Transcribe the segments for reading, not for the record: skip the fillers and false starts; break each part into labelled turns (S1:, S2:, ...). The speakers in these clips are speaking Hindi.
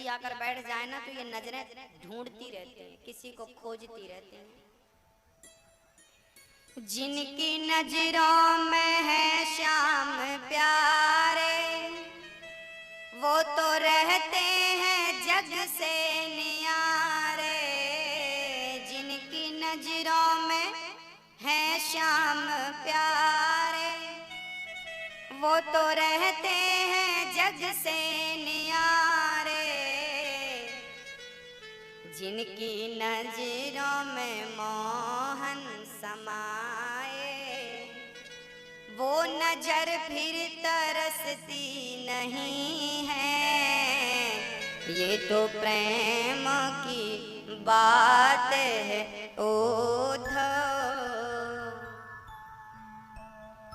S1: व्यक्ति आकर बैठ जाए ना तो ये नजरें ढूंढती रहती हैं, किसी को खोजती रहती हैं। जिनकी नजरों में है श्याम प्यारे, वो तो रहते हैं जग से न्यारे। जिनकी नजरों में है श्याम प्यारे, वो तो रहते हैं जग से न्यारे। जिनकी नजरों में मोहन समाए, वो नजर फिर तरसती नहीं है। ये तो प्रेम की बात है उद्धव।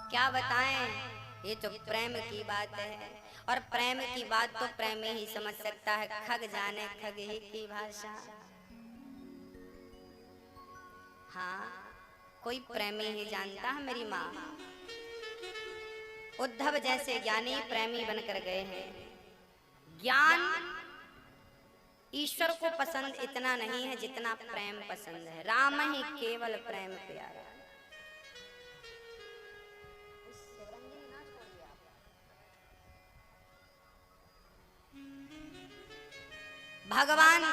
S1: क्या बताएं, ये तो प्रेम की बात है। और प्रेम की बात तो प्रेमी ही समझ सकता है, खग जाने खग ही की भाषा। हाँ, कोई प्रेमी ही जानता है मेरी माँ। उद्धव जैसे ज्ञानी प्रेमी बनकर गए हैं। ज्ञान ईश्वर को पसंद इतना नहीं है जितना प्रेम पसंद है। राम ही केवल प्रेम प्यारा। भगवान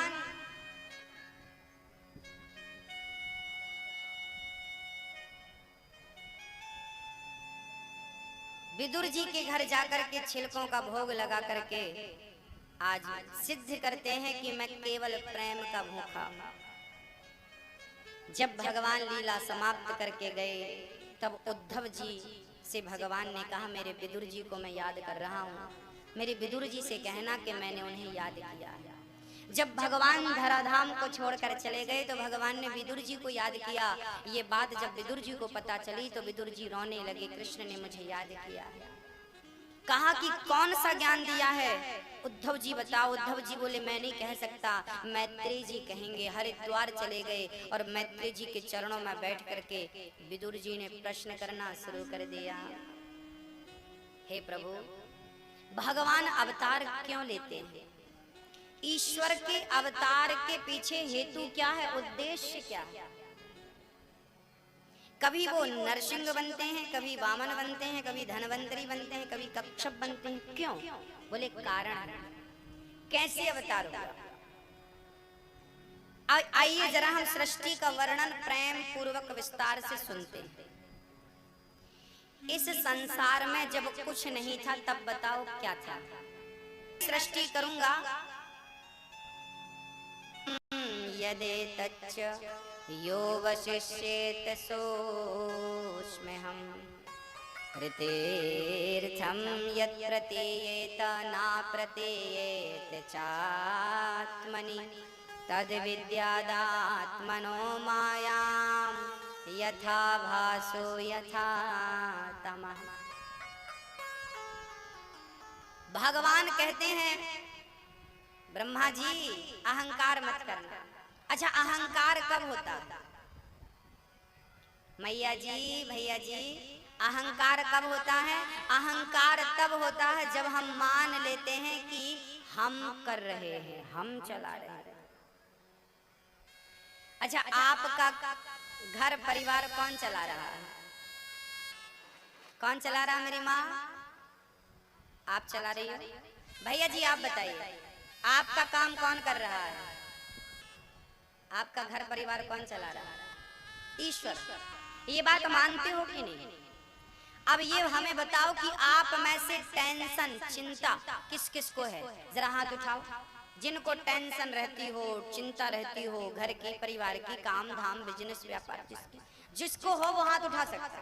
S1: विदुर जी के घर जाकर के छिलकों का भोग लगा करके आज सिद्ध करते हैं कि मैं केवल प्रेम का भूखा। जब भगवान लीला समाप्त करके गए तब उद्धव जी से भगवान ने कहा, मेरे विदुर जी को मैं याद कर रहा हूँ, मेरे विदुर जी से कहना कि मैंने उन्हें याद किया है। जब भगवान धराधाम को छोड़कर चले गए तो भगवान ने विदुर जी को याद किया। ये बात जब विदुर जी को पता चली तो विदुर जी रोने लगे, कृष्ण ने मुझे याद किया है। कहा कि कौन सा ज्ञान दिया है? उद्धव जी बताओ। उद्धव जी बोले, मैं नहीं कह सकता, मैत्रेय जी कहेंगे। हरिद्वार चले गए और मैत्रेय जी के चरणों में बैठ करके विदुर जी ने प्रश्न करना शुरू कर दिया। हे प्रभु, भगवान अवतार क्यों लेते हैं? ईश्वर के अवतार के पीछे हेतु क्या है, उद्देश्य क्या है? कभी वो नरसिंह बनते हैं, कभी वामन बनते हैं, कभी धनवंतरी बनते हैं, कभी कच्छप बनते हैं। क्यों? बोले कारण। कैसे अवतार हुआ? आइए जरा हम सृष्टि का वर्णन प्रेम पूर्वक विस्तार से सुनते हैं। इस संसार में जब कुछ नहीं था तब बताओ क्या था? सृष्टि करूंगा यदेतच्च यो वशिष्येत सोऽस्म्यहम् कृतेर्थं यत् प्रतीयेत न प्रतीयेत चात्मनि तद्विद्यादात्मनो मायां यथा भासो यथा तमः। भगवान कहते हैं, ब्रह्मा जी अहंकार मत करना। अच्छा, अहंकार कब होता? मैया जी, भैया जी, अहंकार कब होता है? अहंकार तब होता है जब हम मान लेते हैं कि हम कर रहे हैं, हम चला रहे हैं। अच्छा, आपका घर परिवार कौन चला रहा है? कौन चला रहा है? मेरी माँ, आप चला रही हो। भैया जी आप बताइए, आपका काम कौन कर रहा है? आपका घर परिवार कौन चला रहा है? ईश्वर। ये बात मानते हो कि नहीं? अब ये हमें बताओ कि आप में से टेंशन, चिंता किस किस को है? जरा हाथ उठाओ। जिनको टेंशन रहती हो, चिंता रहती हो, घर की, परिवार की, काम धाम, बिजनेस, व्यापार, जिसको हो वो हाथ उठा सकता।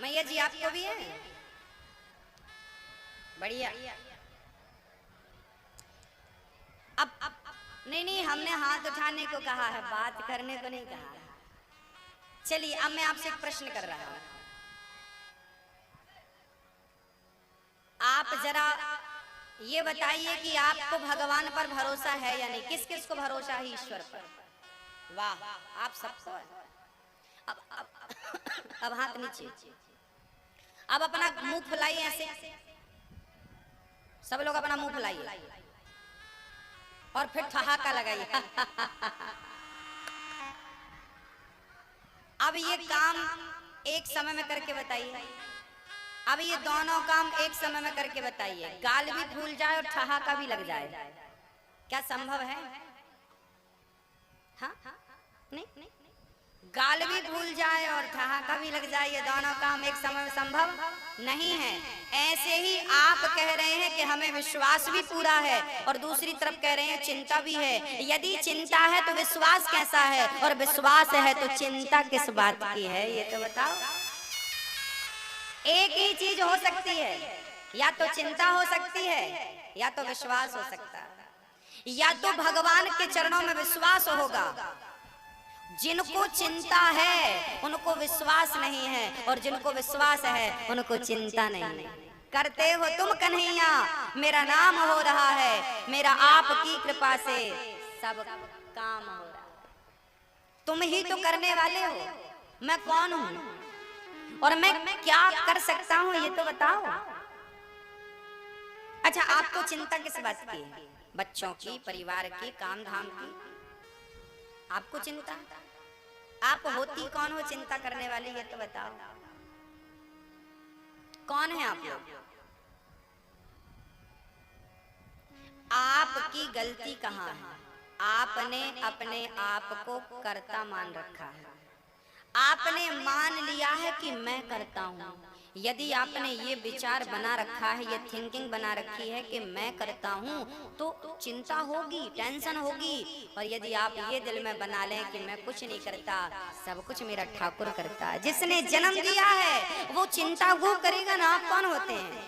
S1: मैया जी आपको भी है? बढ़िया। अब नहीं, हमने हाथ उठाने को कहा है, बात करने को नहीं कहा है। चलिए, अब मैं आपसे एक प्रश्न कर रहा हूं। आप जरा ये बताइए कि आपको भगवान पर भरोसा है या नहीं? किस किस को भरोसा है ईश्वर पर? वाह, आप सबको है। अब हाथ नीचे। अब अपना मुंह फुलाइए ऐसे, सब लोग अपना मुंह फुलाइए और फिर ठहाका लगाइए। अब ये काम एक समय में करके बताइए। अब ये दोनों काम एक समय में करके बताइए। गाल भी फूल जाए और ठहाका भी लग जाए, क्या संभव है? हाँ नहीं, गाल भी भूल जाए और ठहाका भी लग जाए, ये दोनों काम एक समय में संभव नहीं है। ऐसे ही आप कह रहे हैं कि हमें विश्वास भी पूरा है और दूसरी तरफ कह रहे हैं चिंता भी है। यदि चिंता है तो विश्वास कैसा है, और विश्वास है तो चिंता किस बात की है, ये तो बताओ। एक ही चीज हो सकती है, या तो चिंता हो सकती है या तो विश्वास हो सकता है। या तो भगवान के चरणों में विश्वास होगा, जिनको चिंता है उनको विश्वास नहीं है, और जिनको विश्वास है उनको चिंता नहीं है। करते हो तुम कन्हैया, मेरा नाम हो रहा है, मेरा आपकी कृपा से सब काम हो रहा है। तुम ही तो करने वाले हो, मैं कौन हूं और मैं क्या कर सकता हूं, ये तो बताओ। अच्छा, आपको चिंता किस बात की? बच्चों की, परिवार की, काम धाम की, आपको चिंता? आप होती कौन हो चिंता करने वाली, ये तो बताओ। कौन है आप लोग? आपकी गलती कहाँ है? आपने अपने आप को कर्ता मान रखा है। आपने मान लिया है कि मैं करता हूँ। यदि आपने ये विचार बना रखा है, ये थिंकिंग बना रखी है कि मैं करता हूँ, तो चिंता होगी, टेंशन होगी। और यदि आप ये दिल में बना लें कि मैं कुछ नहीं करता, सब कुछ मेरा ठाकुर करता है, जिसने जन्म दिया है वो चिंता वो करेगा ना। आप कौन होते हैं?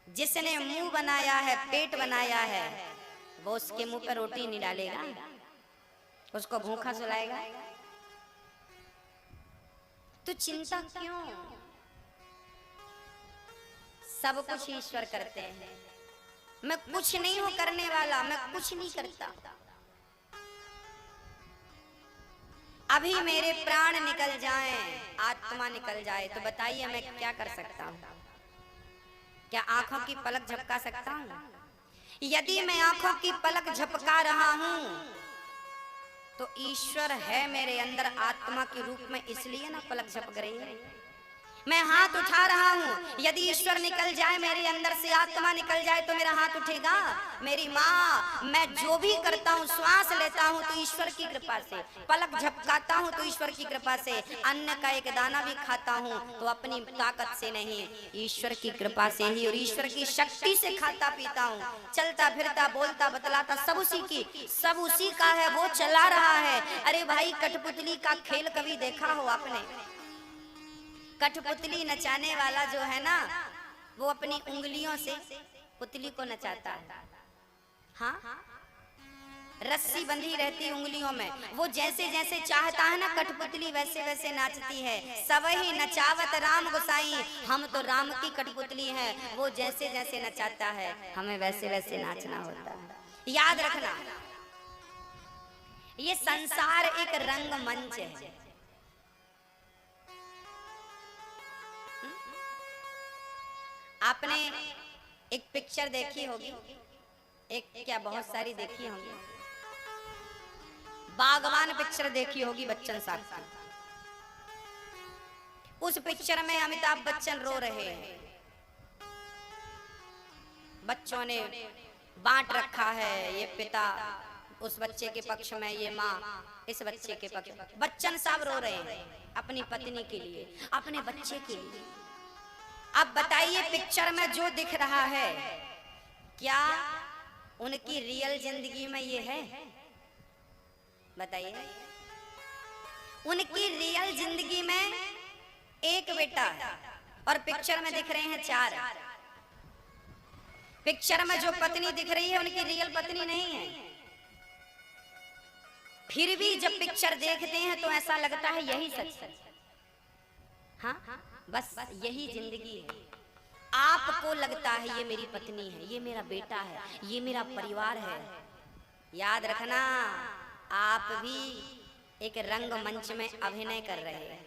S1: जिसने मुंह बनाया है, पेट बनाया है, वो उसके मुंह पर रोटी नहीं डालेगा, उसको भूखा सुलाएगा। तो चिंता क्यों? सब कुछ ईश्वर करते हैं। मैं कुछ नहीं हूं करने वाला, मैं कुछ नहीं करता। अभी मेरे प्राण निकल जाएं, आत्मा निकल जाए, तो बताइए मैं क्या कर सकता हूं? क्या आंखों की पलक झपका सकता हूं? यदि मैं आंखों की पलक झपका रहा हूं तो ईश्वर है मेरे अंदर आत्मा के रूप में, इसलिए ना पलक झपक रही है। मैं हाथ उठा रहा हूँ, यदि ईश्वर निकल जाए मेरे अंदर से, आत्मा निकल जाए, तो मेरा हाथ उठेगा? मेरी माँ, मैं जो भी करता हूँ, श्वास लेता हूँ तो ईश्वर की कृपा से, पलक झपकाता हूँ तो ईश्वर की कृपा से, अन्न का एक दाना भी खाता हूँ तो अपनी ताकत से नहीं, ईश्वर की कृपा से ही और ईश्वर की शक्ति से खाता पीता हूँ। चलता फिरता बोलता बतलाता सब उसी की, सब उसी का है, वो चला रहा है। अरे भाई, कठपुतली का खेल कभी देखा हो आपने? कठपुतली नचाने वाला जो है ना, वो अपनी उंगलियों से पुतली को नचाता है। हाँ, रस्सी बंधी रहती उंगलियों में, वो जैसे जैसे चाहता है ना कठपुतली वैसे वैसे नाचती है। सबही नचावत राम गोसाई, हम तो राम की कठपुतली हैं, वो जैसे जैसे नचाता है हमें वैसे वैसे नाचना होता है। याद रखना, ये संसार एक रंगमंच है। आपने एक पिक्चर देखी होगी, एक क्या बहुत सारी देखी होगी, बागवान पिक्चर देखी होगी बच्चन साहब की। उस पिक्चर में अमिताभ बच्चन रो रहे हैं। बच्चों ने बांट रखा है, ये पिता उस बच्चे के पक्ष में, ये माँ इस बच्चे के पक्ष में। बच्चन साहब रो रहे हैं अपनी पत्नी के लिए, अपने बच्चे के लिए। अब बताइए, पिक्चर में जो दिख रहा है क्या उनकी रियल जिंदगी में ये है? बताइए। उनकी रियल जिंदगी में एक बेटा है और पिक्चर में दिख रहे हैं 4। पिक्चर में जो पत्नी दिख रही है उनकी रियल पत्नी नहीं है। फिर भी जब पिक्चर देखते हैं तो ऐसा लगता है यही सच है। हाँ, बस यही जिंदगी है। आपको लगता है ये मेरी पत्नी है, ये मेरा बेटा है, ये मेरा परिवार है। याद रखना, आप भी एक रंगमंच में अभिनय कर रहे हैं।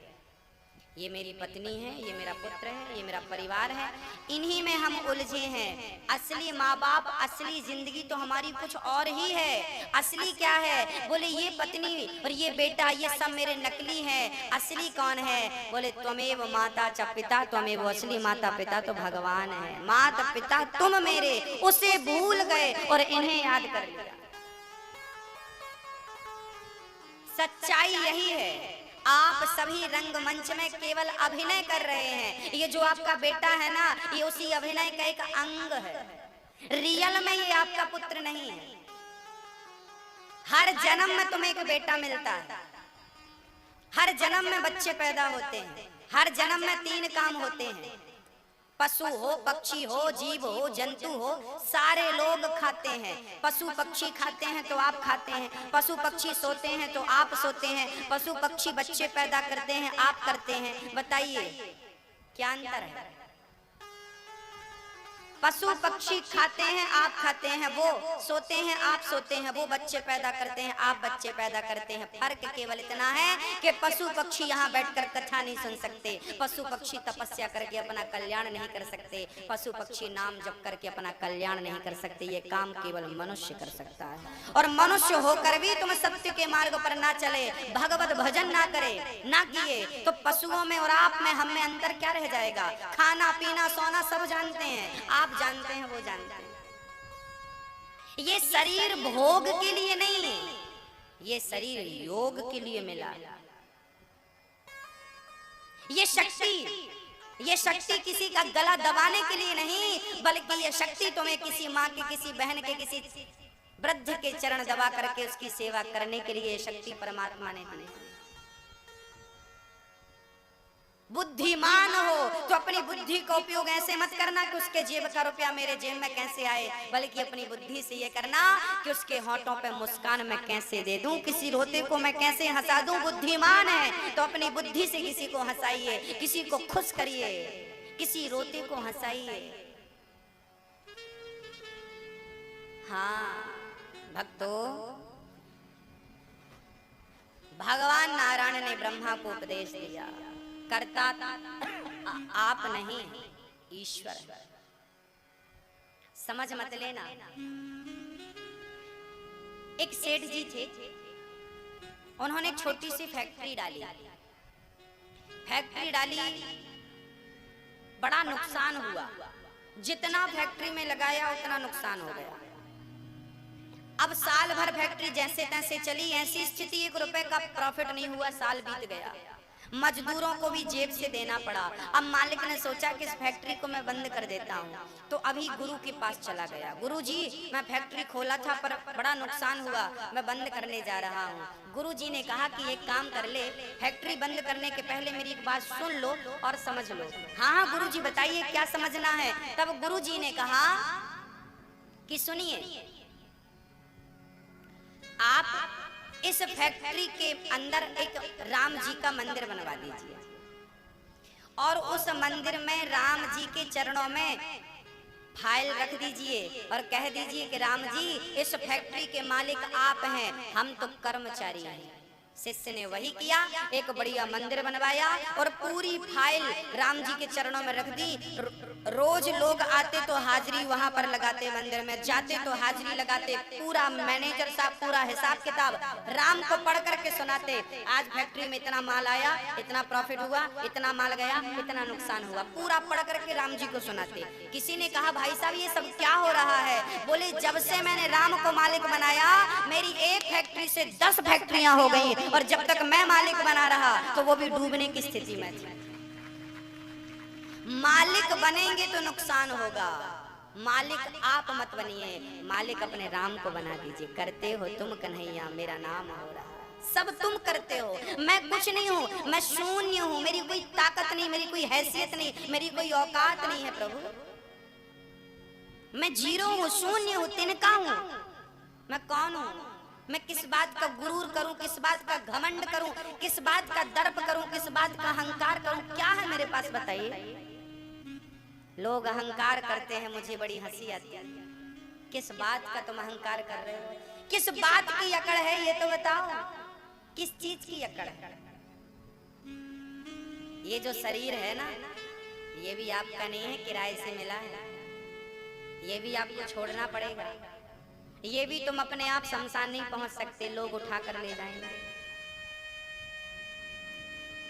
S1: ये मेरी पत्नी है, ये मेरा पुत्र है, ये मेरा परिवार है, इन्हीं में हम उलझे हैं। असली माँ बाप, असली जिंदगी तो हमारी कुछ और ही है। असली क्या है? बोले ये पत्नी और ये बेटा, ये सब मेरे नकली हैं। असली कौन है? बोले त्वमेव माता च पिता त्वमेव। असली माता पिता तो भगवान है। माता पिता तुम मेरे, उसे भूल गए और इन्हें याद कर लिया। सच्चाई यही है। आप सभी रंगमंच में केवल अभिनय कर रहे हैं। ये जो आपका बेटा है ना, ये उसी अभिनय का एक अंग है। रियल में ये आपका पुत्र नहीं है। हर जन्म में तुम्हें एक बेटा मिलता है, हर जन्म में बच्चे पैदा होते हैं, हर जन्म में 3 काम होते हैं। पशु हो, पक्षी हो, जीव हो, जंतु हो, सारे लोग खाते हैं। पशु पक्षी खाते हैं तो आप खाते हैं, पशु पक्षी सोते हैं तो आप सोते हैं, पशु पक्षी बच्चे पैदा करते हैं, आप करते हैं। बताइए क्या अंतर है? पशु पक्षी खाते हैं, आप खाते हैं, वो सोते हैं, आप सोते हैं, वो बच्चे पैदा करते हैं, आप बच्चे पैदा करते हैं। फर्क केवल इतना है कि पशु पक्षी यहाँ बैठकर कथा नहीं सुन सकते, पशु पक्षी तपस्या करके अपना कल्याण नहीं कर सकते, पशु पक्षी नाम जप करके अपना कल्याण नहीं कर सकते। ये काम केवल मनुष्य कर सकता है। और मनुष्य होकर भी तुम सत्य के मार्ग पर ना चले, भगवत भजन ना करे, ना किए, तो पशुओं में और आप में, हम में अंतर क्या रह जाएगा? खाना पीना सोना सब जानते हैं, आप जानते हैं, वो जानते हैं। ये शरीर भोग के लिए नहीं, ये शरीर योग के लिए मिला। ये शक्ति किसी का गला दबाने के लिए नहीं, बल्कि ये शक्ति तुम्हें किसी माँ के, किसी बहन के, किसी वृद्ध के चरण दबा करके उसकी सेवा करने के लिए शक्ति परमात्मा ने दी। बुद्धिमान हो तो अपनी बुद्धि का उपयोग ऐसे मत करना कि उसके जेब का रुपया मेरे जेब में कैसे आए, बल्कि अपनी बुद्धि से ये करना कि उसके होठों पे मुस्कान मैं कैसे दे दूं, किसी रोते को मैं कैसे हंसा दूं। बुद्धिमान है तो अपनी बुद्धि से किसी को हंसाइए, किसी को खुश करिए, किसी रोते को हंसाइए। हाँ भक्तों, भगवान नारायण ने ब्रह्मा को उपदेश दिया, करता आप नहीं, ईश्वर। समझ मत लेना। एक सेठ जी थे, उन्होंने एक छोटी सी फैक्ट्री डाली। बड़ा नुकसान हुआ। जितना फैक्ट्री में लगाया उतना नुकसान हो गया। अब साल भर फैक्ट्री जैसे तैसे चली, ऐसी स्थिति, 1 रुपए का प्रॉफिट नहीं हुआ। साल बीत गया, मजदूरों को भी जेब से देना पड़ा। अब मालिक ने सोचा कि इस फैक्ट्री को मैं बंद कर देता हूँ, तो अभी गुरु के पास चला गया। गुरु जी, मैं फैक्ट्री खोला था पर बड़ा नुकसान हुआ, मैं बंद करने जा रहा हूँ। गुरु जी ने कहा कि एक काम कर ले, फैक्ट्री बंद करने के पहले मेरी एक बात सुन लो और समझ लो। हाँ गुरु जी बताइए क्या समझना है। तब गुरु जी ने कहा कि सुनिए, आप इस फैक्ट्री के अंदर एक राम जी का मंदिर बनवा दीजिए और उस मंदिर में राम जी के चरणों में फाइल रख दीजिए और कह दीजिए कि राम जी, इस फैक्ट्री के मालिक आप हैं, हम तो कर्मचारी हैं। शिष्य ने वही किया, एक बढ़िया मंदिर बनवाया और पूरी फाइल राम जी के चरणों में रख दी। रोज लोग आते तो हाजिरी वहां पर लगाते, मंदिर में जाते तो हाजिरी लगाते। पूरा मैनेजर साहब पूरा हिसाब किताब राम को पढ़ करके सुनाते। आज फैक्ट्री में इतना माल आया, इतना प्रॉफिट हुआ, इतना माल गया, इतना नुकसान हुआ, पूरा पढ़ करके राम जी को सुनाते। किसी ने कहा भाई साहब ये सब क्या हो रहा है? बोले जब से मैंने राम को मालिक बनाया, मेरी एक फैक्ट्री से 10 फैक्ट्रियां हो गई, और जब तक मैं मालिक बना रहा तो वो भी डूबने की स्थिति में थी। मालिक बनेंगे तो नुकसान होगा। मालिक आप मत बनिए, मालिक अपने राम को बना दीजिए। करते हो तुम कन्हैया, मेरा नाम हो रहा, सब तुम करते हो, मैं कुछ नहीं हूँ, मैं शून्य हूँ, मेरी कोई ताकत नहीं, मेरी कोई हैसियत नहीं, मेरी कोई औकात नहीं है प्रभु। मैं जीरो हूँ, शून्य हूँ, तिनका हूँ। मैं कौन हूँ? मैं किस बात का गुरूर करूं, किस बात का घमंड करूं, किस बात का दर्प करूं, किस बात का अहंकार करूं? क्या है मेरे पास बताइए? लोग अहंकार करते हैं, मुझे बड़ी हंसी आती है। किस बात का तुम अहंकार कर रहे हो? किस बात की अकड़ है ये तो बताओ, किस चीज की अकड़ है? ये जो शरीर है ना, ये भी आपका नहीं है, किराए से मिला है। ये भी आपको छोड़ना पड़ेगा। ये भी तुम अपने आप शमशान नहीं पहुंच सकते, लोग उठा कर ले जाएंगे।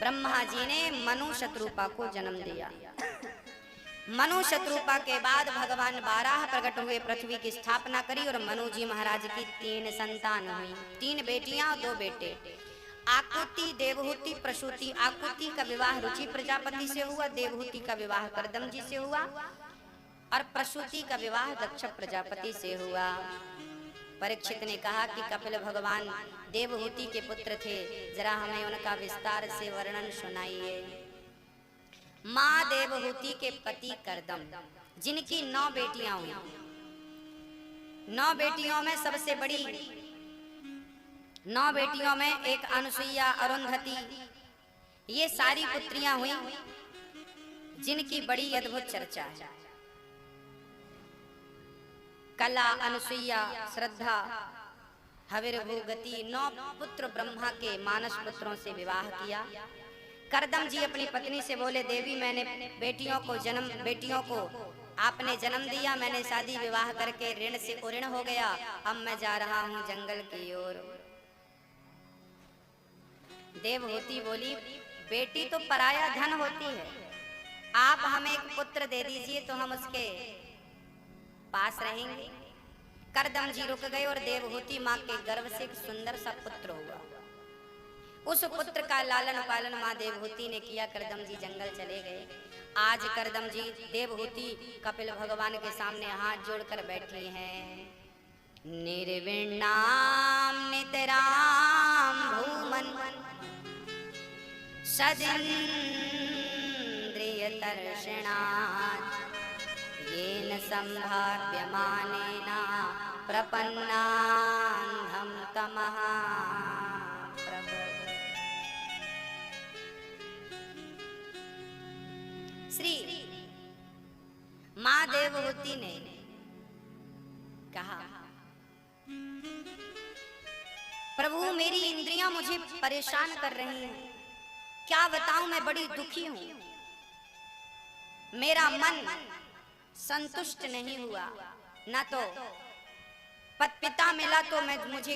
S1: ब्रह्मा जी ने मनु शत्रुपा को जन्म दिया। मनु शत्रुपा के बाद भगवान बाराह प्रकट हुए, पृथ्वी की स्थापना करी और मनु जी महाराज की 3 संतान हुई, 3 बेटियां और 2 बेटे। आकुति, देवहूति, प्रसूति। आकुति का विवाह रुचि प्रजापति से हुआ, देवहूति का विवाह कर्दम जी से हुआ और प्रसूति का विवाह दक्ष प्रजापति से हुआ। परीक्षित ने कहा कि कपिल भगवान देवहूति के पुत्र थे, जरा हमें उनका विस्तार से वर्णन सुनाइए। माँ देवहूति के पति कर्दम, जिनकी 9 बेटियां हुई। 9 बेटियों में सबसे बड़ी, 9 बेटियों में एक अनसुईया, अरुंधति, ये सारी पुत्रियां हुई जिनकी बड़ी अद्भुत चर्चा है। कला, अनसुईया, श्रद्धा, हविर्भूगति, 9 पुत्र ब्रह्मा के मानस पुत्रों से विवाह किया। कर्दम जी अपनी पत्नी से बोले, देवी मैंने बेटियों को आपने जन्म दिया, मैंने शादी विवाह करके ऋण से उऋण हो गया, अब मैं जा रहा हूँ जंगल की ओर। देवहूति बोली, बेटी तो पराया धन होती है, आप हमें एक पुत्र दे दीजिए तो हम उसके पास रहेंगे। कर्दम जी रुक गए और देवहूति माँ के गर्भ से एक सुंदर सा पुत्र हुआ। उस पुत्र का लालन पालन माँ देवहूति ने किया। कर्दम जी जंगल चले गए। आज कर्दम जी, देवहूति कपिल भगवान के सामने हाथ जोड़कर बैठी हैं। निर्विणाम नितराम भूमन सदिन्द्रिय तर्षणात् येन संभाव्यमानेन प्रपन्नान्धं तमः प्रभु। श्री माँ देवहूति ने कहा, प्रभु मेरी इंद्रियां मुझे परेशान कर रही हैं, क्या बताऊं, मैं बड़ी दुखी हूं। मेरा मन संतुष्ट नहीं हुआ, ना तो पिता मिला तो मुझे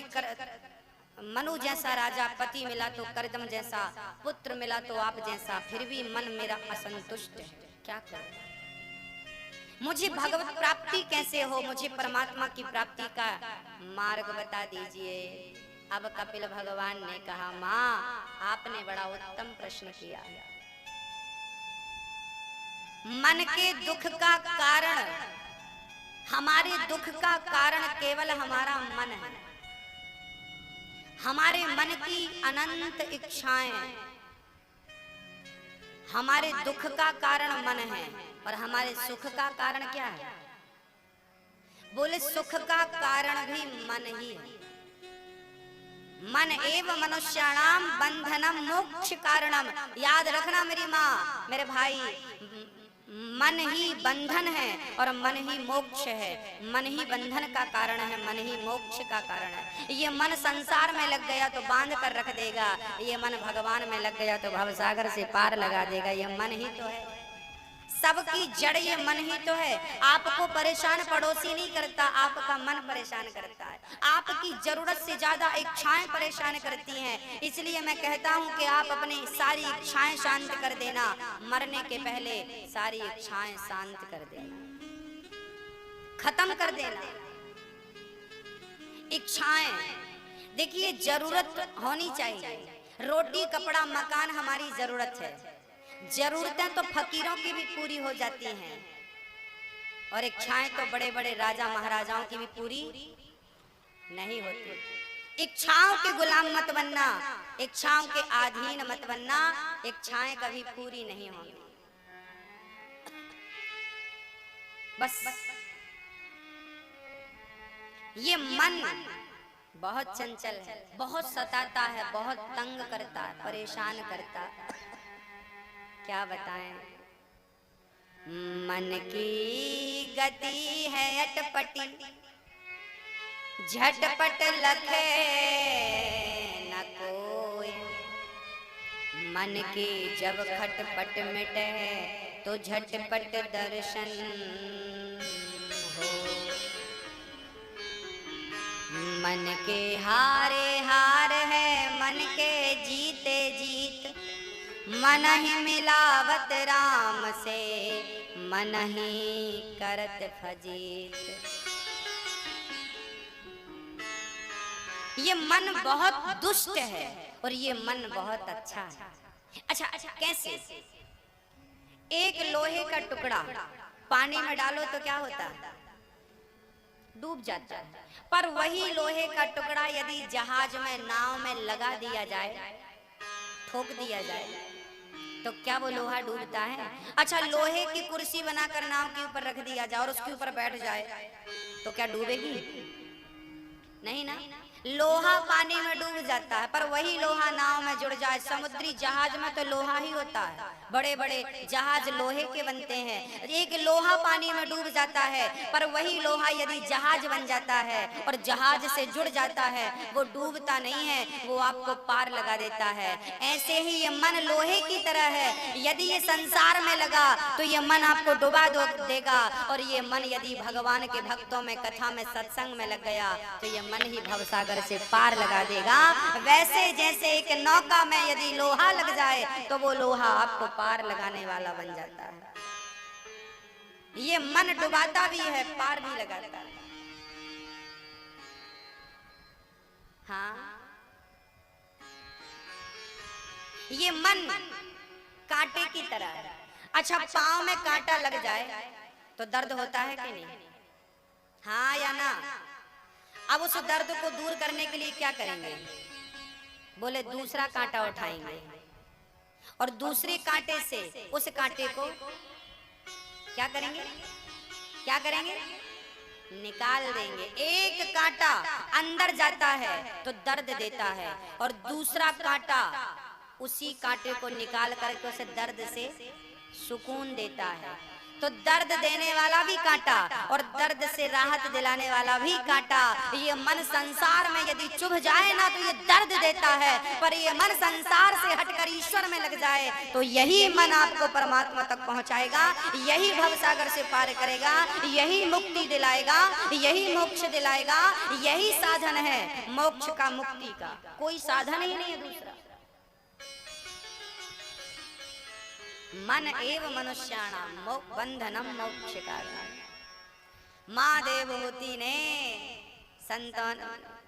S1: मनु जैसा राजा पति मिला, तो कर्दम जैसा पुत्र मिला, तो आप जैसा, फिर भी मन मेरा असंतुष्ट है, क्या करूं। मुझे भगवत प्राप्ति कैसे हो, मुझे परमात्मा की प्राप्ति का मार्ग बता दीजिए। अब कपिल भगवान ने कहा, माँ आपने बड़ा उत्तम प्रश्न किया। मन के दुख का कारण, हमारे दुख का कारण केवल हमारा मन है। हमारे मन की अनंत इच्छाएं हमारे दुख का कारण मन है, और हमारे सुख का कारण क्या है? बोले सुख का कारण भी मन ही है। मन एव मनुष्याणाम बंधनम मोक्ष कारणम। याद रखना मेरी माँ, मेरे भाई, मन ही बंधन है और मन ही मोक्ष है। मन ही बंधन का कारण है, मन ही मोक्ष का कारण है। ये मन संसार में लग गया तो बांध कर रख देगा, ये मन भगवान में लग गया तो भवसागर से पार लगा देगा। ये मन ही तो है, सबकी जड़ ये मन ही तो है। आपको परेशान पड़ोसी नहीं करता, आपका मन परेशान करता है। आपकी जरूरत से ज्यादा इच्छाएं परेशान करती हैं। इसलिए मैं कहता हूं कि आप अपनी सारी इच्छाएं शांत कर देना, मरने के पहले सारी इच्छाएं शांत कर देना, खत्म कर देना इच्छाएं। देखिए जरूरत होनी चाहिए, रोटी कपड़ा मकान हमारी जरूरत है। जरूरतें तो फकीरों की भी पूरी हो जाती हैं, और इच्छाएं तो बड़े बड़े राजा महाराजाओं की भी पूरी नहीं होती। इच्छाओं के गुलाम मत बनना, इच्छाओं के अधीन मत बनना, इच्छाएं कभी पूरी नहीं होंगी। बस ये मन बहुत चंचल है, बहुत सताता है, बहुत तंग करता है, परेशान करता है। क्या बताएं, मन की गति है अटपटी, झटपट लखे न कोई। मन के जब खटपट मिटे तो झटपट दर्शन हो। मन के हारे हार है, मन के जीते जीत, मन ही मिलावत राम से, मन ही करत फजीत। ये मन बहुत दुष्ट है और ये मन बहुत अच्छा है। अच्छा कैसे? एक लोहे का टुकड़ा पानी में डालो तो क्या होता है? डूब जाता है। पर वही लोहे का टुकड़ा यदि जहाज में, नाव में लगा दिया जाए, ठोक दिया जाए, तो क्या वो लोहा डूबता है? अच्छा, लोहे की कुर्सी बनाकर नाव के ऊपर रख दिया जाए और उसके ऊपर बैठ जाए तो क्या डूबेगी? नहीं ना। लोहा पानी में डूब जाता है, पर वही लोहा नाव में जुड़ जाए। समुद्री जहाज में तो लोहा ही होता है, बड़े बड़े जहाज लोहे के बनते हैं। एक लोहा पानी में डूब जाता है, पर वही लोहा यदि जहाज बन जाता है और जहाज से जुड़ जाता है, वो डूबता नहीं है, वो आपको पार लगा देता है। ऐसे ही ये मन लोहे की तरह है। यदि ये संसार में लगा तो ये मन आपको डुबा देगा, और ये मन यदि भगवान के भक्तों में, कथा में, सत्संग में लग गया तो ये मन ही भवसागर से पार लगा देगा। वैसे जैसे एक नौका में यदि लोहा लग जाए तो वो लोहा आपको पार लगाने वाला बन जाता है। ये मन डुबाता भी है, पार भी लगाता है। हाँ, ये मन कांटे की तरह है। अच्छा, पांव में कांटा लग जाए तो दर्द होता है कि नहीं? हाँ या ना? अब उस दर्द को दूर करने के लिए क्या करेंगे? बोले दूसरा कांटा उठाएंगे और दूसरे कांटे से उस कांटे को क्या करेंगे? क्या करेंगे? निकाल देंगे। एक कांटा अंदर जाता है तो दर्द देता है, और दूसरा कांटा उसी कांटे को निकाल करके उसे दर्द से सुकून देता है। तो दर्द देने वाला भी कांटा और दर्द से राहत दिलाने वाला भी कांटा। ये मन संसार में यदि चुभ जाए ना तो ये दर्द देता है, पर ये मन संसार से हटकर ईश्वर में लग जाए तो यही मन आपको परमात्मा तक पहुंचाएगा, यही भवसागर से पार करेगा, यही मुक्ति दिलाएगा, यही मोक्ष दिलाएगा। यही साधन है मोक्ष का, मुक्ति का। कोई साधन ही नहीं है दूसरा। मन एव मनुष्याणाम बंधनम मोक्ष कारण। माँ देवहूति ने, संतन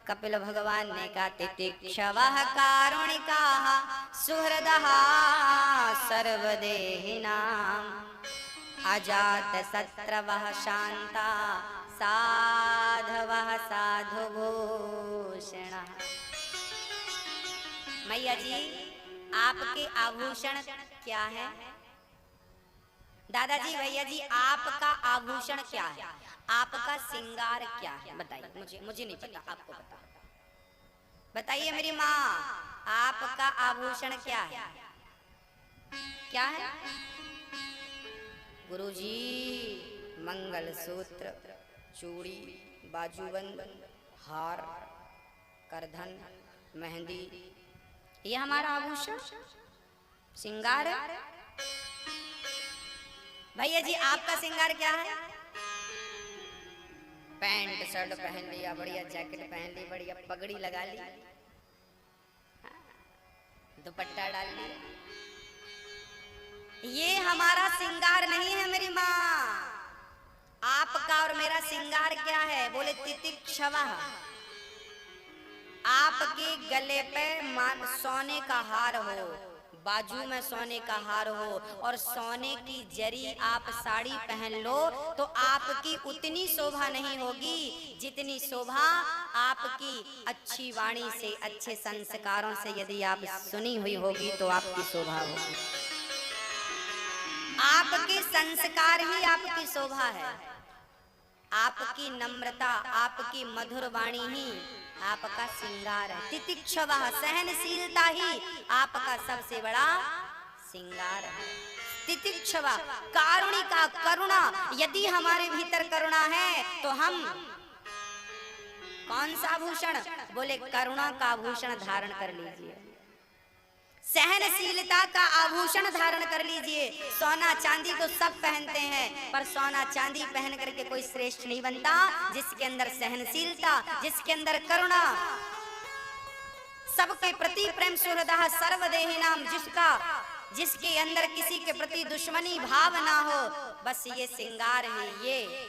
S1: कपिल भगवान ने कहा, तितिक्षवः कारुणिकाः सुहृदः सर्वदेहिनां अजात शत्रवः शांता साधवः साधुभूषणः। मैया जी, आपके आभूषण क्या है? दादाजी, भैया जी, आपका आभूषण क्या है? आपका श्रृंगार क्या है? बताइए। मुझे नहीं पता, आपको पता। बताइए मेरी माँ, आपका आभूषण क्या है? क्या है? गुरुजी, मंगलसूत्र, चूड़ी, बाजूबंद, हार, करधन, मेहंदी, ये हमारा आभूषण श्रृंगार है। भैया जी, आपका श्रृंगार क्या है? पैंट शर्ट पहन लिया, बढ़िया जैकेट पहन ली, बढ़िया पगड़ी लगा ली, दुपट्टा डाल लिया। ये हमारा श्रृंगार नहीं है मेरी माँ। आपका और मेरा श्रृंगार क्या है? बोले तितिक्षवः। आपके गले पे सोने का हार हो, बाजू में सोने का हार हो और सोने की जरी आप साड़ी पहन लो तो आपकी उतनी शोभा नहीं होगी जितनी शोभा आपकी अच्छी वाणी से, अच्छे संस्कारों से यदि आप सुनी हुई होगी तो आपकी शोभा होगी। आपके संस्कार ही आपकी शोभा है, आपकी नम्रता, आपकी मधुर वाणी ही आपका श्रृंगार है। तितिक्षवः, सहनशीलता ही आपका सबसे बड़ा श्रृंगार है। तितिक्षवः, कारुणिका, करुणा। यदि हमारे भीतर करुणा है तो हम कौन सा आभूषण? बोले करुणा का आभूषण धारण कर लीजिए। सहनशीलता का आभूषण धारण कर लीजिए। सोना चांदी तो सब पहनते हैं, पर सोना चांदी पहन करके कोई श्रेष्ठ नहीं बनता जिसके अंदर सहनशीलता, जिसके अंदर करुणा, सबके प्रति प्रेम सुहृदः सर्वदेहि नाम, जिसके अंदर किसी के प्रति दुश्मनी भाव ना हो। बस ये श्रृंगार है, ये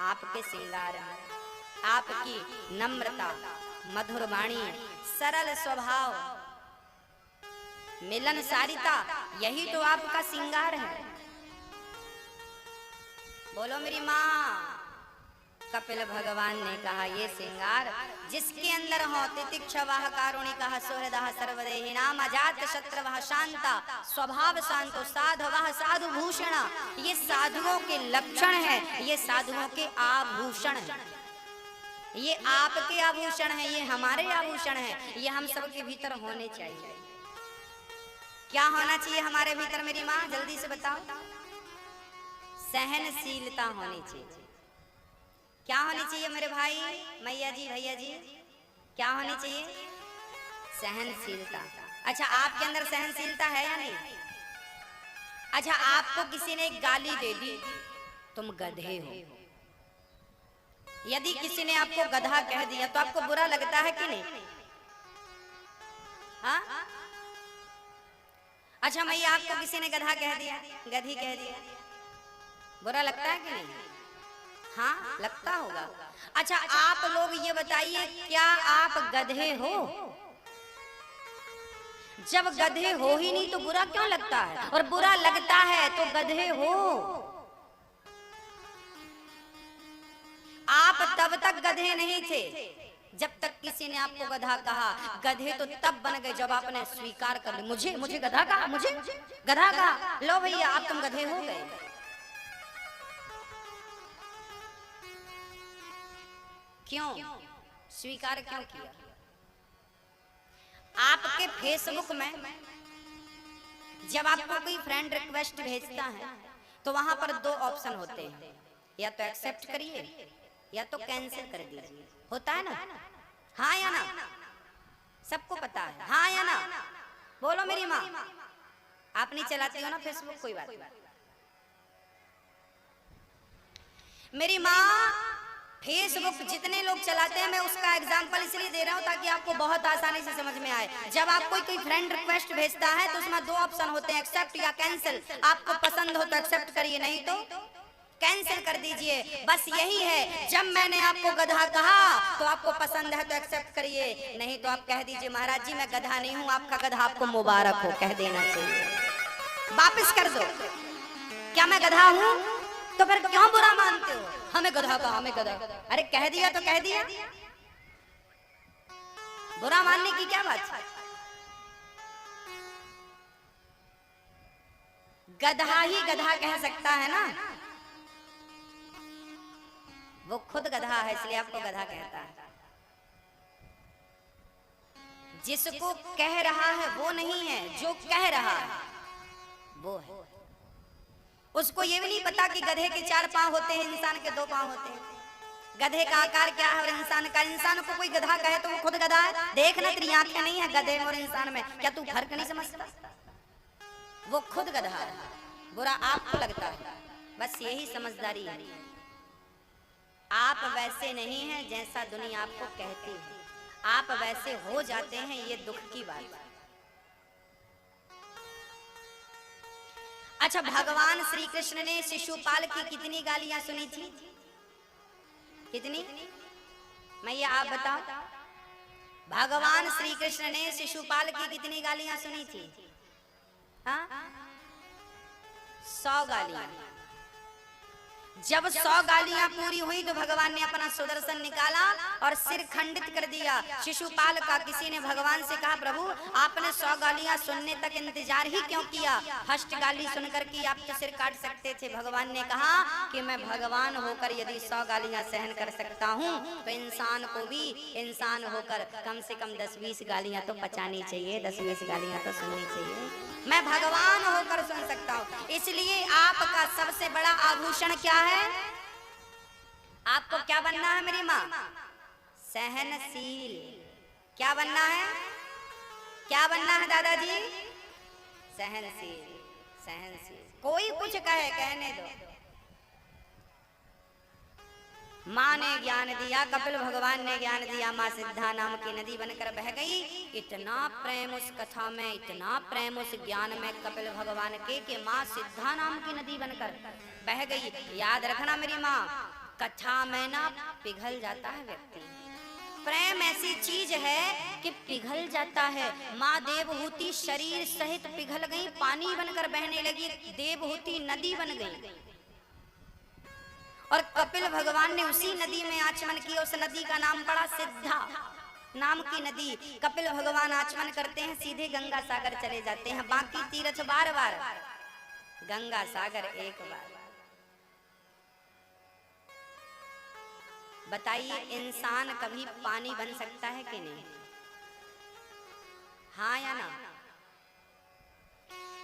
S1: आपके श्रृंगार है। आपकी नम्रता, मधुर वाणी, सरल स्वभाव, मिलनसारिता, यही तो आपका श्रृंगार है। बोलो मेरी माँ। कपिल भगवान ने कहा ये श्रृंगार जिसके अंदर हो तितिक्षवाह कारुणिकः सुहृदः सर्वदेहिनाम अजात शत्रवः शांता स्वभाव शांतो साधवः साधु भूषण। ये साधुओं के लक्षण है, ये साधुओं के आभूषण है, ये आपके आभूषण है, ये हमारे आभूषण है, ये हम सबके भीतर होने चाहिए। क्या होना चाहिए हमारे भीतर मेरी माँ, जल्दी से बताओ। सहनशीलता होनी चाहिए। क्या होनी चाहिए मेरे भाई, मैया जी, भैया जी, क्या होनी चाहिए? सहनशीलता। अच्छा, आपके अंदर सहनशीलता है या नहीं? अच्छा, आपको किसी ने एक गाली दे दी, तुम गधे हो। यदि किसी ने आपको गधा कह दिया तो आपको बुरा लगता है कि नहीं? हाँ? अच्छा मैया, आपको किसी ने गधा कह दिया, गधी कह दिया, बुरा लगता है कि नहीं? हाँ, लगता होगा। अच्छा, आप लोग ये बताइए, क्या आप गधे हो? जब गधे हो ही नहीं तो बुरा क्यों लगता है? और बुरा लगता है तो गधे हो। आप तब तक गधे नहीं थे जब तक किसी ने आपको गधा कहा। गधे तो तब बन गए जब आपने स्वीकार कर लिया, मुझे गधा कहा, मुझे गधा कहा। लो भैया, आप तुम गधे हो गए। क्यों स्वीकार क्यों किया? आपके फेसबुक में जब आपको कोई फ्रेंड रिक्वेस्ट भेजता है तो वहां पर दो ऑप्शन होते हैं, या तो एक्सेप्ट करिए या तो कैंसिल कर दीजिए। होता है ना? हाँ या ना? सबको पता है, हाँ या ना? बोलो मेरी माँ। आप नहीं चलाती हो ना फेसबुक, कोई बात नहीं। मेरी माँ, फेसबुक जितने लोग चलाते हैं, मैं उसका एग्जांपल इसलिए दे रहा हूं ताकि आपको बहुत आसानी से समझ में आए। जब आपको कोई फ्रेंड रिक्वेस्ट भेजता है तो उसमें दो ऑप्शन होते हैं, एक्सेप्ट या कैंसिल। आपको पसंद हो तो एक्सेप्ट करिए, नहीं तो कैंसिल कर दीजिए। बस यही है। जब मैंने आपको गधा कहा तो आपको पसंद है तो एक्सेप्ट करिए, नहीं तो आप कह दीजिए महाराज जी मैं गधा नहीं हूं, आपका गधा आपको मुबारक हो, कह देना चाहिए। वापस कर दो। क्या मैं गधा हूं? तो फिर क्यों बुरा मानते हो? हमें गधा कहा, हमें गधा। अरे कह दिया तो कह दिया, बुरा मानने की क्या बात है? गधा ही गधा कह सकता है ना, वो खुद गधा है इसलिए आपको गधा कहता है। जिसको कह रहा है वो नहीं है, जो कह रहा है वो है। उसको ये भी नहीं पता कि गधे के 4 पांव होते हैं, इंसान के 2 पांव होते हैं। गधे का आकार क्या है और इंसान का। इंसान को कोई गधा कहे तो वो खुद गधा है। देखना तेरी आंखें नहीं है गधे और इंसान में, क्या तू फर्क नहीं समझता? वो खुद गधा है, बुरा आपको लगता है। बस यही समझदारी है। आप वैसे नहीं हैं जैसा दुनिया आपको कहती है, आप वैसे हो जाते हैं, ये दुख की बात है। अच्छा, भगवान श्री कृष्ण ने शिशुपाल की कितनी गालियां सुनी थी? कितनी? मैया आप बताओ। भगवान श्री कृष्ण ने शिशुपाल की कितनी गालियां सुनी थी? हाँ, 100 गालियां। जब 100 गालियां पूरी हुई तो भगवान ने अपना सुदर्शन निकाला और सिर खंडित कर दिया शिशुपाल का। किसी ने भगवान से कहा प्रभु आपने 100 गालियां सुनने तक इंतजार ही क्यों किया? फर्स्ट गाली सुनकर के आप तो सिर काट सकते थे। भगवान ने कहा कि मैं भगवान होकर यदि 100 गालियां सहन कर सकता हूँ तो इंसान को भी इंसान होकर कम से कम 10-20 गालियां तो पचानी चाहिए, 10-20 गालियां तो सुननी चाहिए। मैं भगवान होकर सुन सकता हूँ। इसलिए आपका सबसे बड़ा आभूषण क्या है? आपको क्या बनना है मेरी माँ? सहनशील। क्या बनना है? क्या बनना है दादाजी? सहनशील। सहनशील, कोई कुछ कहे कहने दो। माँ ने ज्ञान दिया, कपिल भगवान ने ज्ञान दिया, माँ सिद्धा नाम की नदी बनकर बह गई। इतना प्रेम उस कथा में, इतना प्रेम उस ज्ञान में कपिल भगवान के कि माँ सिद्धा नाम की नदी बनकर बह गई। याद रखना मेरी माँ, कथा में ना पिघल जाता है व्यक्ति। प्रेम ऐसी चीज है कि पिघल जाता है। माँ देवहूति शरीर सहित पिघल गई, पानी बनकर बहने लगी, देवहूति नदी बन गई। और कपिल भगवान ने उसी नदी में आचमन किया। उस नदी का नाम पड़ा सिद्धा नाम की नदी। कपिल भगवान आचमन करते हैं, सीधे गंगा सागर चले जाते हैं। बाकी तीर्थ बार बार, गंगा सागर एक बार। बताइए, इंसान कभी पानी बन सकता है कि नहीं? हाँ या ना?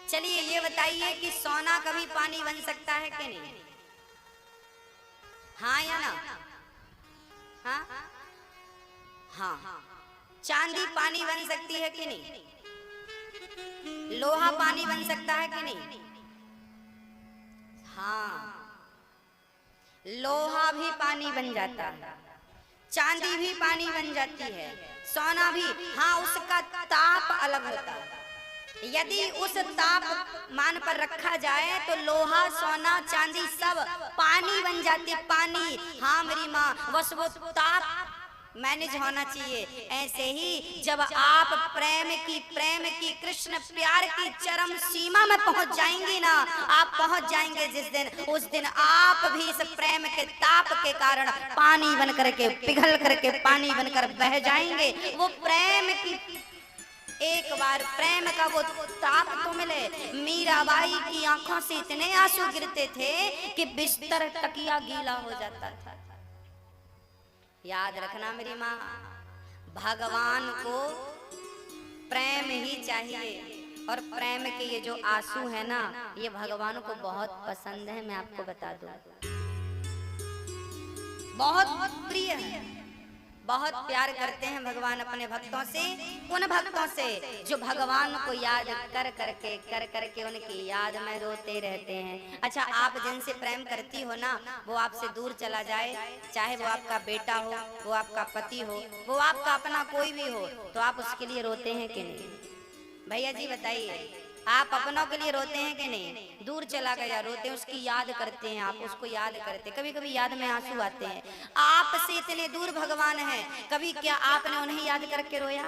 S1: चलिए ये बताइए कि सोना कभी पानी बन सकता है कि नहीं? हाँ या ना? हाँ हाँ। चांदी पानी बन सकती है कि नहीं? लोहा पानी बन सकता है कि नहीं? हाँ, लोहा भी पानी बन जाता है, चांदी भी पानी बन जाती है, सोना भी। हाँ, उसका ताप अलग होता है। यदि उस तापमान पर रखा जाए तो लोहा, सोना, चांदी सब पानी बन जाते, पानी। हाँ मेरी माँ, बस वो ताप मैनेज होना चाहिए। ऐसे ही जब आप प्रेम की कृष्ण प्यार की चरम सीमा में पहुंच जाएंगे ना, आप पहुंच जाएंगे जिस दिन, उस दिन आप भी इस प्रेम के ताप के कारण पानी बन करके, पिघल करके पानी बनकर बह जाएंगे। वो प्रेम की, एक बार प्रेम का वो ताप तो मिले। मीराबाई की आंखों से इतने आंसू गिरते थे कि बिस्तर तकिया गीला हो जाता था। याद रखना मेरी माँ, भगवान को प्रेम ही चाहिए। और प्रेम के ये जो आंसू है ना, ये भगवान को बहुत पसंद है। मैं आपको बता दूं, बहुत प्रिय है, बहुत प्यार करते हैं भगवान अपने भक्तों से। उन भक्तों से जो भगवान को याद कर करके उनकी याद में रोते रहते हैं। अच्छा, आप जिनसे प्रेम करती हो ना, वो आपसे दूर चला जाए, चाहे वो आपका बेटा हो, वो आपका पति हो, वो आपका अपना कोई भी हो, तो आप उसके लिए रोते हैं कि नहीं? भैया जी बताइए, आप अपनों के लिए रोते हैं कि नहीं? दूर चला गया रोते हैं, उसकी याद करते हैं, आप उसको याद करते हैं। कभी कभी याद में आंसू आते हैं। आपसे इतने दूर भगवान है, कभी क्या आपने उन्हें याद करके रोया?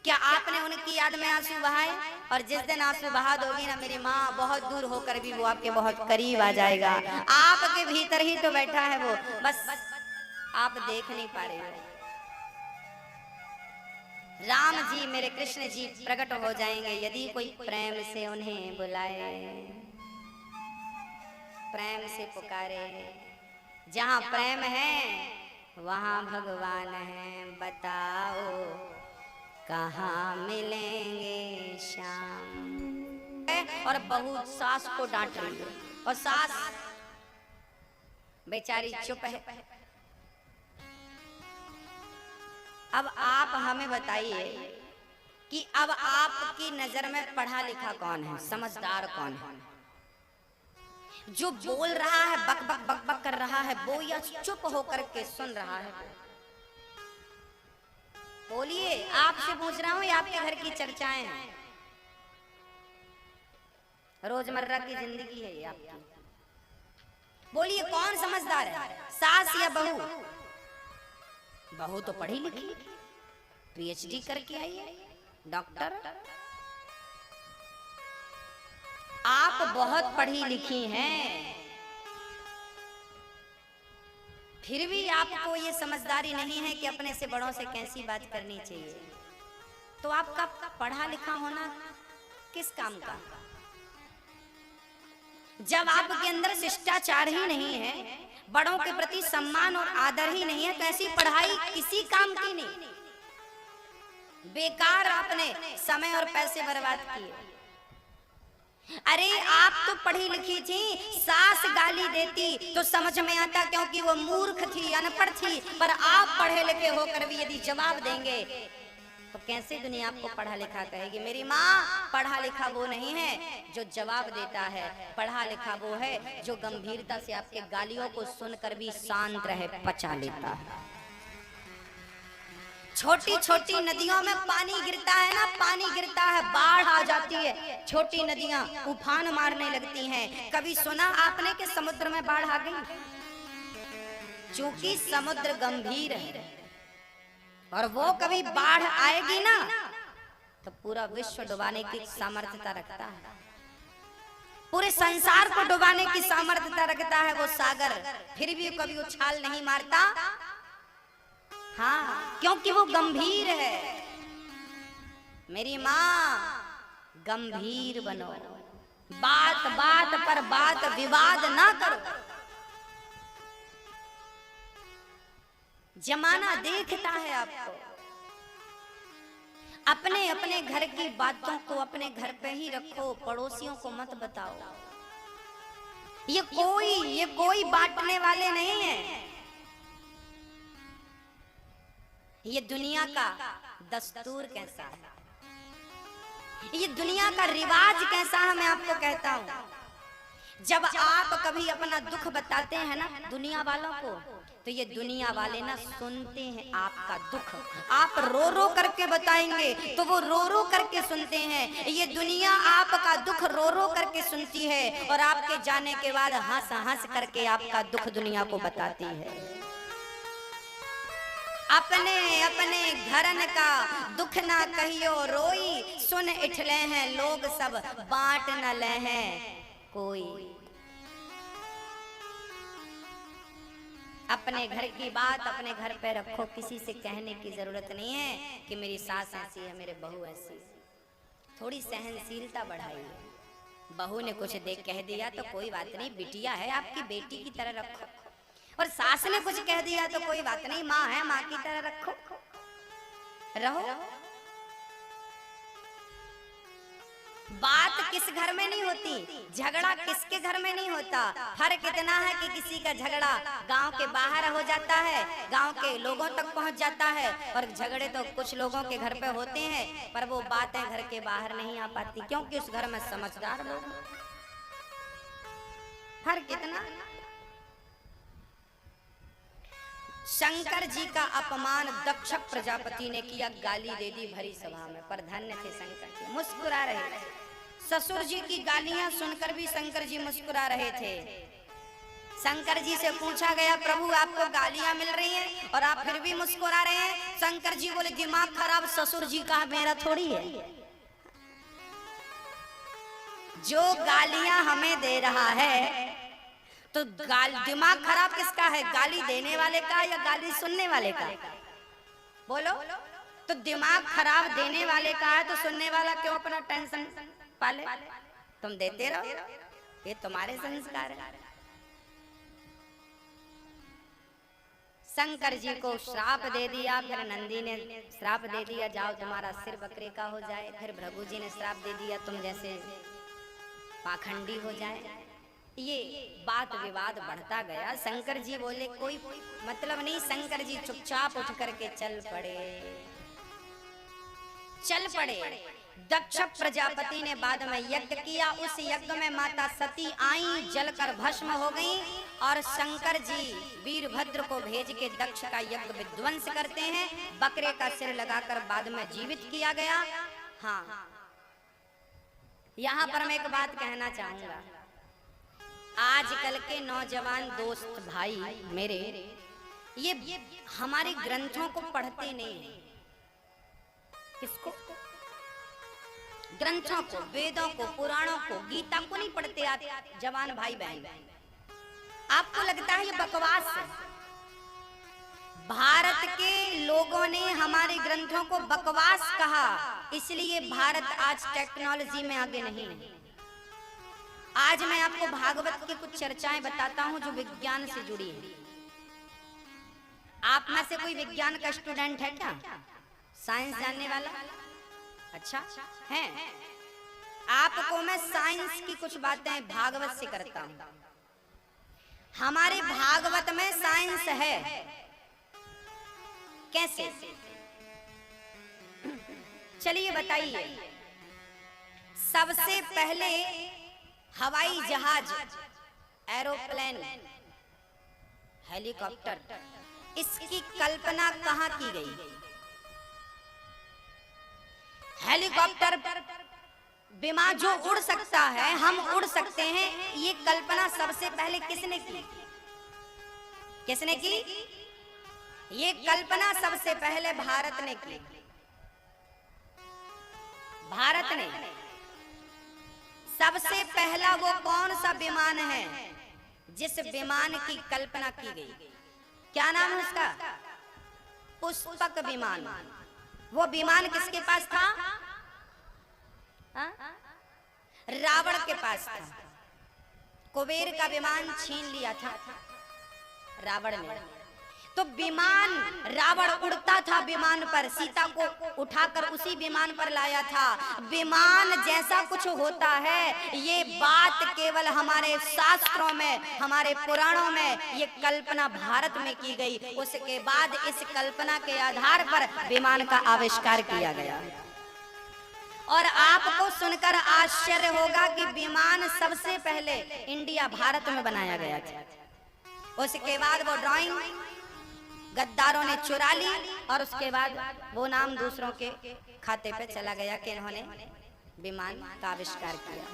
S1: क्या आपने उनकी याद में आंसू बहाए? और जिस दिन आंसू बहा दोगी ना मेरी माँ, बहुत दूर होकर भी वो आपके बहुत करीब आ जाएगा। आपके भीतर ही तो बैठा है वो, बस आप देख नहीं पा रहे हो। राम जी, मेरे कृष्ण जी प्रकट हो जाएंगे यदि कोई प्रेम से उन्हें बुलाए, प्रेम से पुकारे। जहाँ प्रेम है वहाँ भगवान है। बताओ कहाँ मिलेंगे श्याम। और बहू सास को डांट रही है और सास बेचारी चुप है। अब आप हमें बताइए कि अब आपकी नजर में पढ़ा लिखा कौन है, समझदार कौन है? जो बोल रहा है, बक बक बक बक कर रहा है वो, या चुप होकर के सुन रहा है? बोलिए, आपसे पूछ रहा हूँ, आपके घर की चर्चाएं हैं, रोजमर्रा की जिंदगी है ये आपकी। बोलिए कौन समझदार है, सास या बहू? बहू तो पढ़ी लिखी, पीएचडी करके आई है, डॉक्टर। आप बहुत पढ़ी लिखी हैं, फिर भी आपको ये समझदारी नहीं है कि अपने से बड़ों से कैसी बात करनी चाहिए। तो आपका पढ़ा लिखा होना किस काम का, जब आपके अंदर शिष्टाचार ही नहीं है, बड़ों के प्रति सम्मान और आदर ही नहीं है, तो ऐसी पढ़ाई किसी काम की नहीं। बेकार आपने समय और पैसे बर्बाद किए। अरे आप तो पढ़ी लिखी थी, सास गाली देती तो समझ में आता क्योंकि वो मूर्ख थी, अनपढ़ थी। पर आप पढ़े लिखे होकर भी यदि जवाब देंगे तो कैसे दुनिया आपको पढ़ा लिखा कहेगी? मेरी माँ, पढ़ा लिखा वो नहीं है जो जवाब देता है, पढ़ा लिखा वो है जो गंभीरता से आपके गालियों को सुनकर भी शांत रहे, पचा लेता है। छोटी छोटी नदियों में पानी गिरता है ना, पानी गिरता है, बाढ़ आ जाती है, छोटी नदियां उफान मारने लगती हैं। कभी सुना आपने कि समुद्र में बाढ़ आ गई? क्योंकि समुद्र गंभीर है और वो कभी बाढ़ आएगी ना तो पूरा विश्व डुबाने की सामर्थ्यता रखता है, पूरे संसार को डुबाने की सामर्थ्यता रखता है वो सागर, फिर भी कभी उछाल नहीं मारता। हाँ, क्योंकि वो गंभीर है। मेरी माँ, गंभीर बनो, बात बात पर बात विवाद ना करो। जमाना देखता है आपको। अपने अपने घर की बातों को अपने घर पे ही रखो, पड़ोसियों को मत बताओ। ये कोई बांटने वाले नहीं है। ये दुनिया का दस्तूर कैसा है, ये दुनिया का रिवाज कैसा है, मैं आपको कहता हूं। जब आप कभी अपना दुख बताते हैं ना दुनिया वालों को, तो ये दुनिया वाले ना सुनते हैं आपका दुख। आप रो रो करके बताएंगे तो वो रो रो करके सुनते हैं। ये दुनिया आपका दुख रो रो करके सुनती है और आपके जाने के बाद हंस हंस करके आपका दुख दुनिया को बताती है। अपने अपने घरन का दुख ना कहियो रोई, सुन इठले हैं लोग सब बांट न ले हैं कोई। अपने घर की बात अपने घर पे रखो, किसी से कहने की जरूरत नहीं है कि मेरी सास ऐसी है, मेरे बहू ऐसी। थोड़ी सहनशीलता बढ़ाइए। बहू ने कुछ देख कह दिया तो कोई बात नहीं, बिटिया है आपकी, बेटी की तरह रखो। और सास ने कुछ कह दिया तो कोई बात नहीं, माँ है, माँ की तरह रखो, रहो। बात किस घर में नहीं होती, झगड़ा किसके घर में नहीं होता। फर्क इतना है कि किसी का झगड़ा गांव के बाहर हो जाता है, गांव के लोगों तक पहुंच जाता है, और झगड़े तो कुछ लोगों के घर पे होते हैं पर वो बातें घर के बाहर नहीं आ पाती, क्योंकि उस घर में समझदार लोग। फर्क इतना। शंकर जी का अपमान दक्ष प्रजापति ने किया, गाली दे दी भरी सभा में, पर धन्य थे शंकर जी, मुस्कुरा रहे थे। ससुर जी की गालियां सुनकर भी शंकर जी मुस्कुरा रहे थे। शंकर जी से पूछा गया, प्रभु आपको गालियां मिल रही हैं और आप फिर भी मुस्कुरा रहे हैं? शंकर जी बोले, दिमाग खराब ससुर जी का, मेरा थोड़ी है। जो गालियां हमें दे रहा है तो दिमाग खराब किसका है, गाली देने वाले का या गाली सुनने वाले का? बोलो। तो दिमाग खराब देने वाले का है तो सुनने वाला क्यों अपना टेंशन पाले? तुम देते रहो, ये तुम्हारे संस्कार है। शंकर जी को श्राप दे दिया, फिर नंदी ने श्राप दे दिया, जाओ तुम्हारा सिर बकरे का हो जाए। फिर भृगु जी ने श्राप दे दिया, तुम जैसे पाखंडी हो जाए। ये बात विवाद बढ़ता गया। शंकर जी बोले कोई मतलब नहीं। शंकर जी चुपचाप उठ करके चल पड़े। दक्ष प्रजापति ने बाद में यज्ञ किया। उस यज्ञ में माता सती आई, जलकर भस्म हो गई, और शंकर जी वीरभद्र को भेज के दक्ष का यज्ञ विध्वंस करते हैं। बकरे का सिर लगाकर बाद में जीवित किया गया। हाँ, यहाँ पर मैं एक बात कहना चाहूंगा। आजकल के नौजवान दोस्त भाई मेरे, ये हमारे ग्रंथों को पढ़ते नहीं। किसको? ग्रंथों को, वेदों को, पुराणों को, गीता को नहीं पढ़ते आप जवान भाई बहन। आपको लगता है ये बकवास है। भारत के लोगों ने हमारे ग्रंथों को बकवास कहा, इसलिए भारत आज टेक्नोलॉजी में आगे नहीं है। आज मैं आपको भागवत की कुछ चर्चाएं बताता हूं जो विज्ञान से जुड़ी है। आप में से कोई विज्ञान का स्टूडेंट है क्या? साइंस जानने वाला? अच्छा है। आपको मैं साइंस की कुछ बातें भागवत से करता हूं। हमारे भागवत में साइंस है। कैसे? चलिए बताइए, सबसे पहले हवाई जहाज, एरोप्लेन, हेलीकॉप्टर, इसकी कल्पना कहां की गई? हेलीकॉप्टर विमान जो उड़ सकता है, हम उड़ सकते हैं, ये कल्पना सबसे पहले किसने की? किसने की? ये कल्पना सबसे पहले भारत ने की। भारत ने। सबसे पहला वो कौन सा विमान है जिस विमान की कल्पना की गई? क्या नाम है उसका? पुष्पक विमान। वो विमान किसके पास था? रावण के पास था। कुबेर का विमान छीन लिया था रावण ने। तो विमान, रावण उड़ता था विमान पर, सीता को उठाकर उसी विमान पर लाया था। विमान जैसा कुछ होता है, ये बात केवल हमारे शास्त्रों में, हमारे पुराणों में ये कल्पना भारत में की गई। उसके बाद इस कल्पना के आधार पर विमान का आविष्कार किया गया। और आपको सुनकर आश्चर्य होगा कि विमान सबसे पहले इंडिया, भारत में बनाया गया था। उसके बाद वो ड्राइंग गद्दारों ने चुरा ली और उसके बाद वो नाम दूसरों के खाते पे चला गया कि इन्होंने विमान का आविष्कार किया।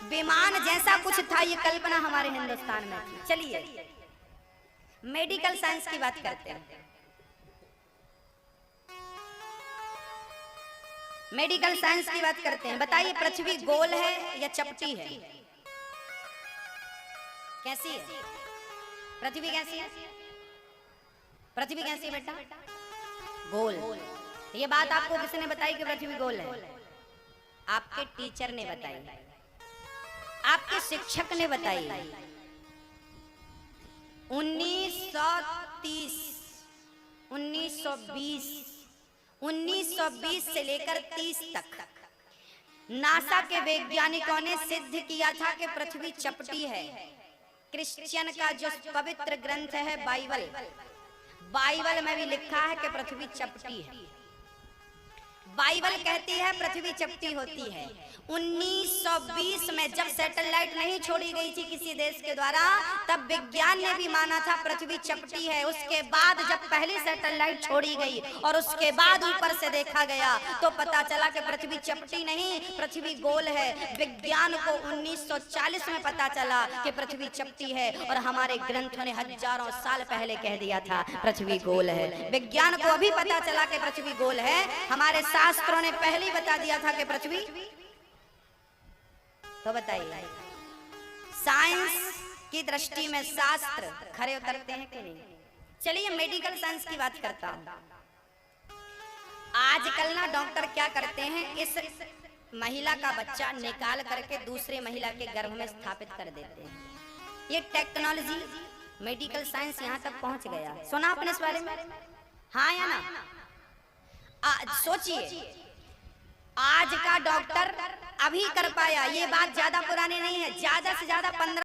S1: विमान जैसा कुछ था, ये कल्पना हमारे हिंदुस्तान में थी। चलिए मेडिकल साइंस की बात करते हैं। मेडिकल साइंस की बात करते हैं। बताइए, पृथ्वी गोल है या चपटी है? कैसी है पृथ्वी? कैसी है पृथ्वी? कैसी है बेटा? गोल। ये बात आपको किसने बताई कि पृथ्वी गोल है? आपके टीचर ने बताई, आपके शिक्षक ने बताई। 1930, 1920 से लेकर 30 तक नासा के वैज्ञानिकों ने सिद्ध किया था कि पृथ्वी चपटी है। क्रिश्चियन का जो पवित्र ग्रंथ है बाइबल में भी लिखा है कि पृथ्वी चपटी है। बाइबल कहती है पृथ्वी चपटी होती है। 1920 में जब सैटेलाइट नहीं छोड़ी गई थी किसी देश के द्वारा, तब विज्ञान ने भी माना था पृथ्वी चपटी है। उसके बाद जब पहली सैटेलाइट छोड़ी गई और उसके बाद ऊपर से देखा गया तो पता चला कि पृथ्वी चपटी नहीं, पृथ्वी गोल है। विज्ञान को 1940 में पता चला कि पृथ्वी चपटी है और हमारे ग्रंथों ने हजारों साल पहले कह दिया था पृथ्वी गोल है। विज्ञान को अभी पता चला कि पृथ्वी गोल है, हमारे शास्त्रों ने पहले ही बता दिया था कि पृथ्वी। तो बताइए, साइंस की दृष्टि में शास्त्र खरे उतरते हैं कि नहीं? चलिए मेडिकल साइंस की बात करता हूं। आजकल ना डॉक्टर क्या करते हैं, इस महिला का बच्चा निकाल करके दूसरे महिला के गर्भ में स्थापित कर देते हैं। ये टेक्नोलॉजी, मेडिकल साइंस यहां तक पहुंच गया। सुना आपने इस बारे में? हाँ या ना? सोचिए, आज का डॉक्टर अभी कर पाया, ये बात ज्यादा पुरानी नहीं है। ज्यादा से ज्यादा 15